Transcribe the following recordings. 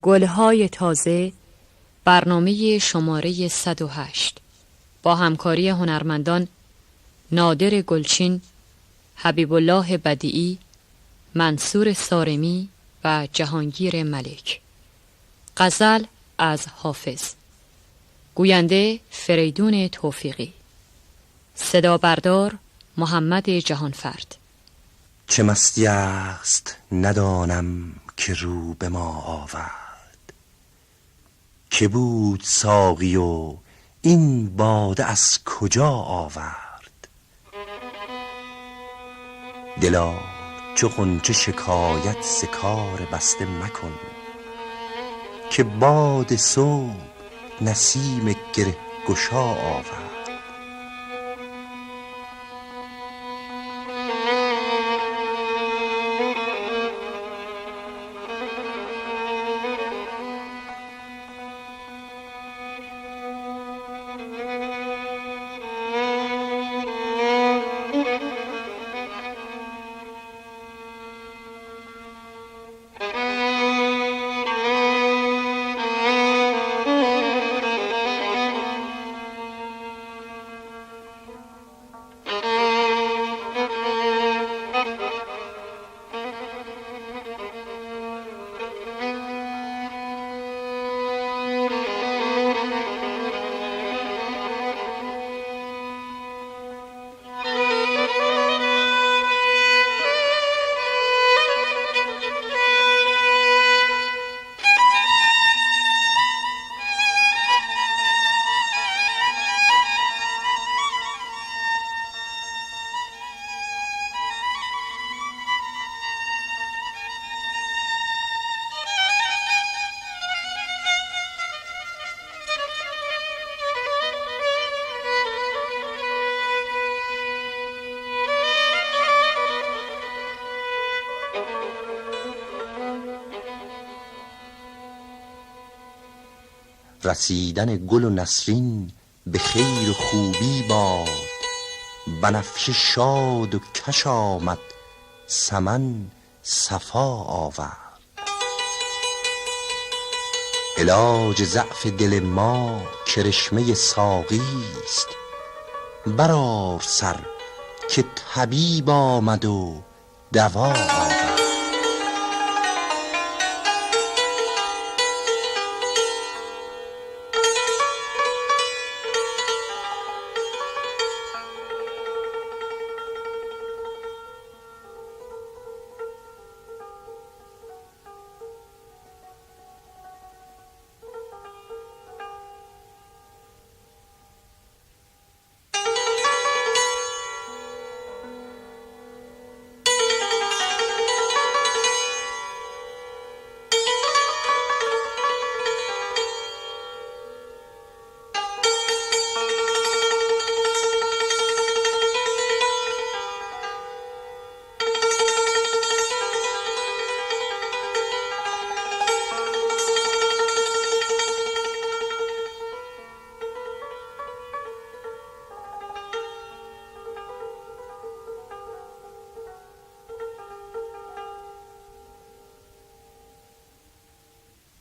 گلهای تازه، برنامه شماره 108 با همکاری هنرمندان نادر گلچین، حبیب الله بدیعی، منصور سارمی و جهانگیر ملک. غزل از حافظ. گوینده فریدون توفیقی. صدا بردار محمد جهانفرد. چه مستی است ندانم که رو به ما آورد، که بود ساقی و این باده از کجا آورد. دلا چو غنچه شکایت ز کار بسته مکن، که باد صبح نسیم گره گشا آورد. رسیدن گل و نسرین به خیر و خوبی باد، بنفشه شاد و کش آمد سمن صفا آورد. علاج ضعف دل ما کرشمه ساقی است، برآر سر که طبیب آمد و دوا آورد.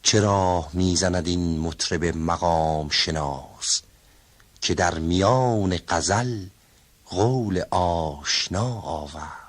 چرا میزند این مطرب مقام شناس، که در میان غزل قول آشنا آورد.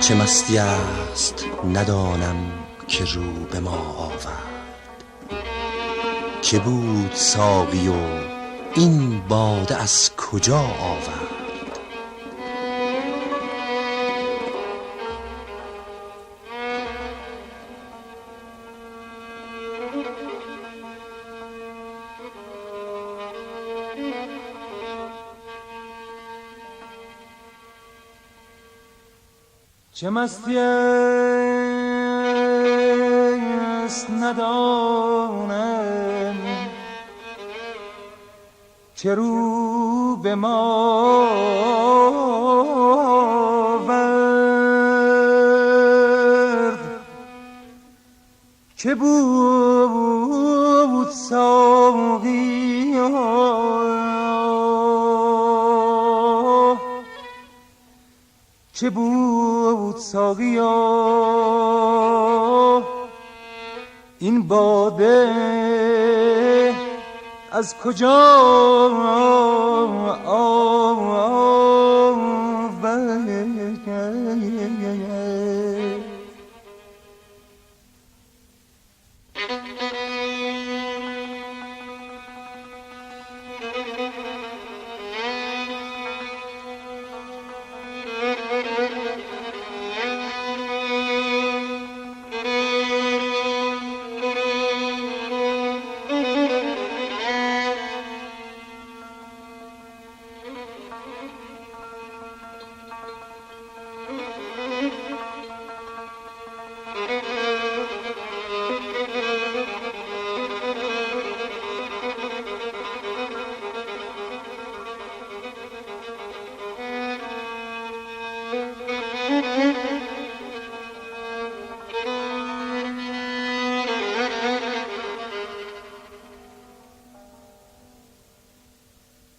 چه مستی است ندانم که رو به ما آورد، که بود ساقی و این باده از کجا آورد. چه مستی است ندانم چه رو به ما آورد، که بود ساقی چه بود ساقیا این باده از کجا آورد.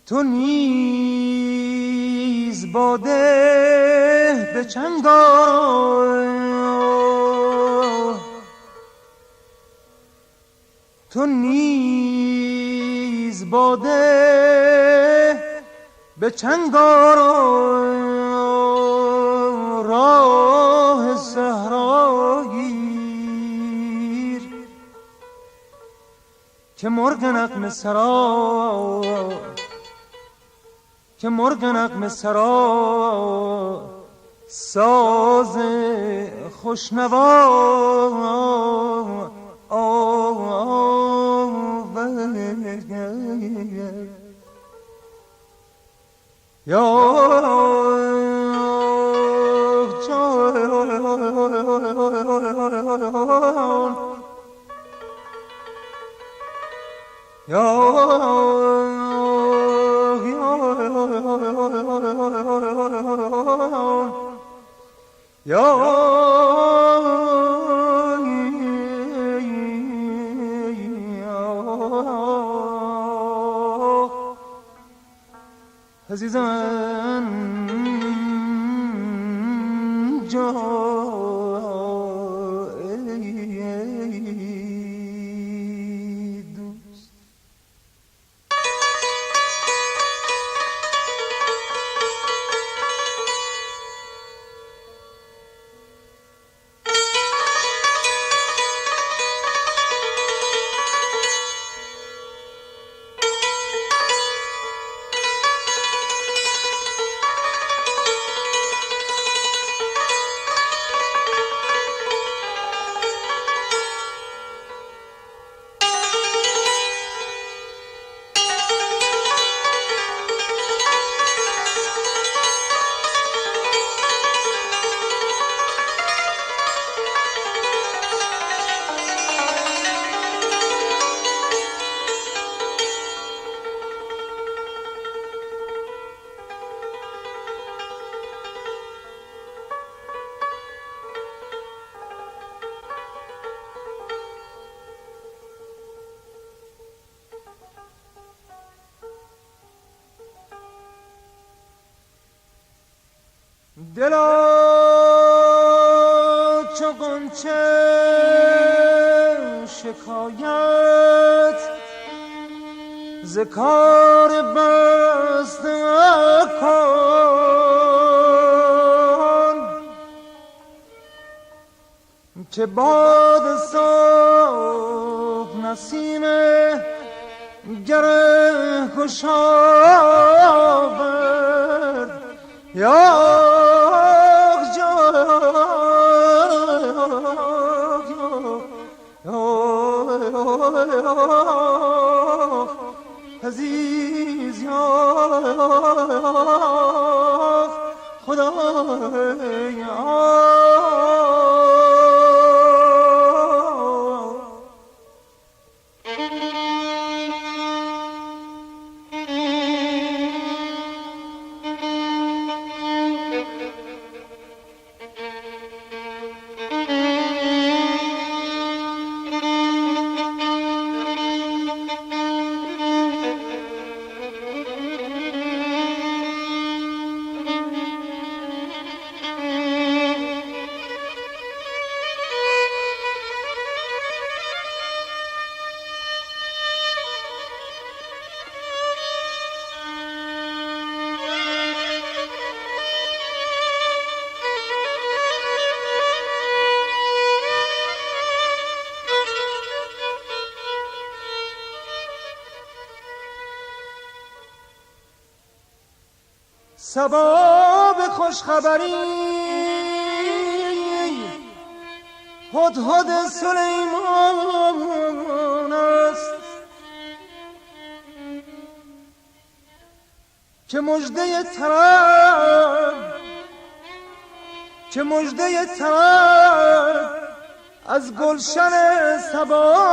تو نیز باده به چنگ آر، تو نیز باده به چنگ آر، راه صحرا گیر که مرغ نغمه سرا که مرغ نغمه سرا ساز خوشنوا عزیزم دلا چو غنچه شکایت ز کار بسته کن که باد صبح نسیم گره خوشاورد یا عزیز یا خدایا سبا به خوشخبری هدهد سلیمان است که مژده طرب از گلشن سبا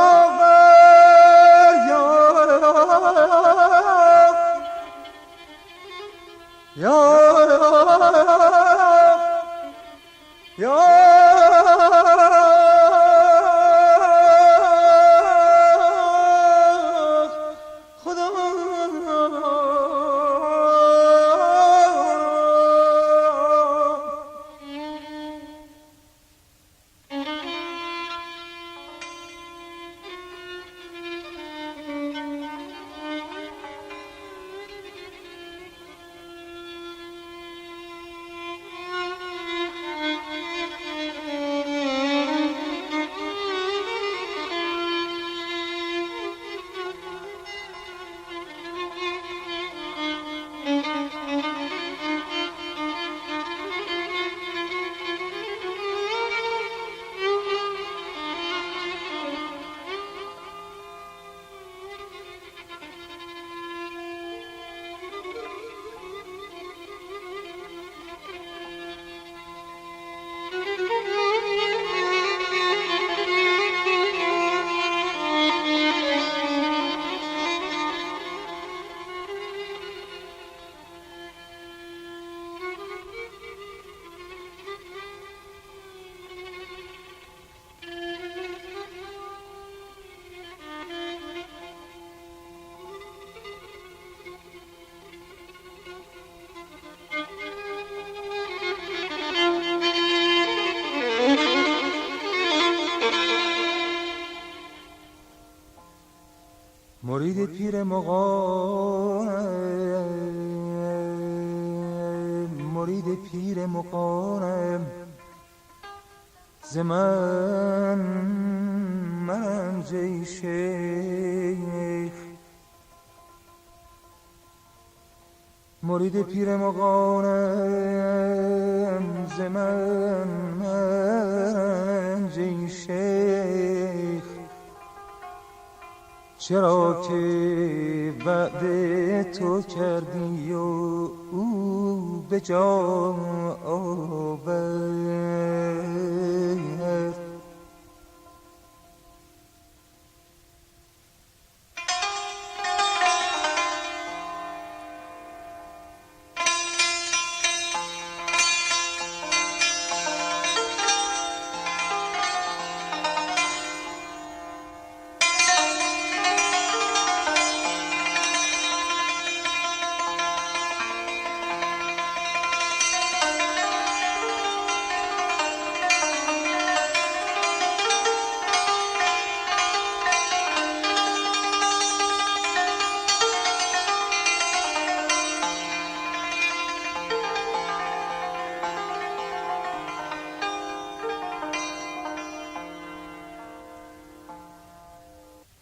مرید پیر مغانم ز من رنجه شیخ مرید پیر مغانم ز من رنجه شیخ چرا که وعده تو کردی و او به جا آورد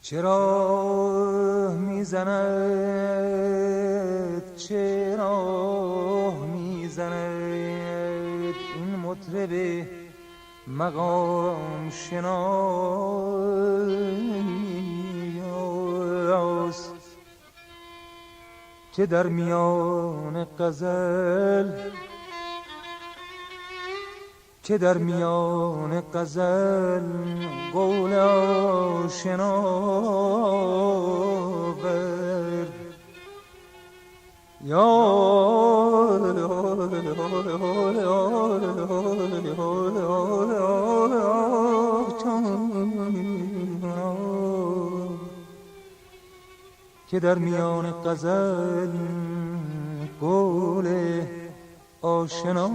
چرا میزند چرا میزند این مطرب مقام شناس که در میان غزل قول آشنا برد که در میان غزل گل آشنا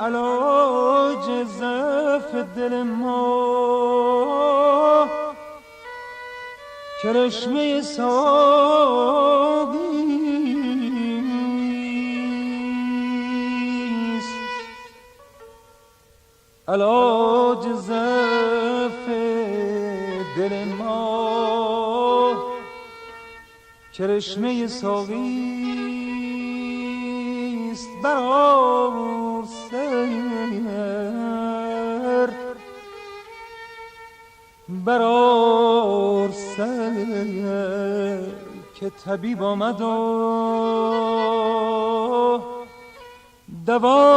علاج ضعف دل ما کرشمه ساقیست، علاج ضعف دل ما کرشمه ساقیست. برآر سر، برآر سر که طبیب آمد و دوا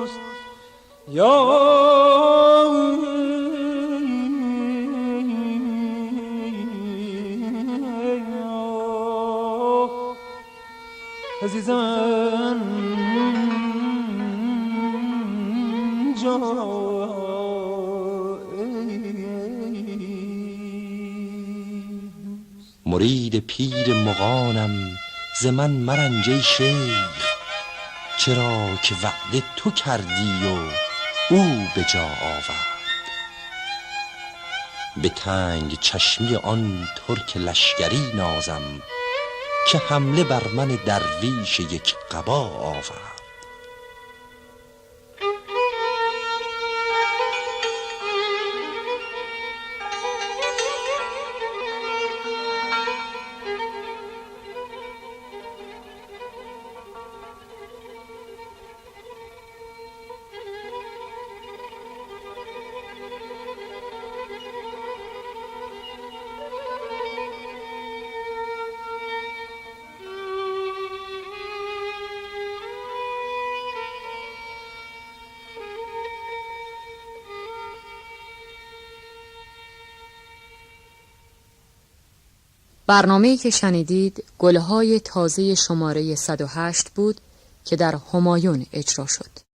دوست عزیزم مرید پیر مغانم ز من مرنج ای شیخ، چرا که وعده تو کردی و او به جا آورد. به تنگ چشمی آن ترک لشکری نازم که حمله بر من درویش یک قبا آورد. برنامه‌ای که شنیدید گلهای تازه شماره 108 بود که در همایون اجرا شد.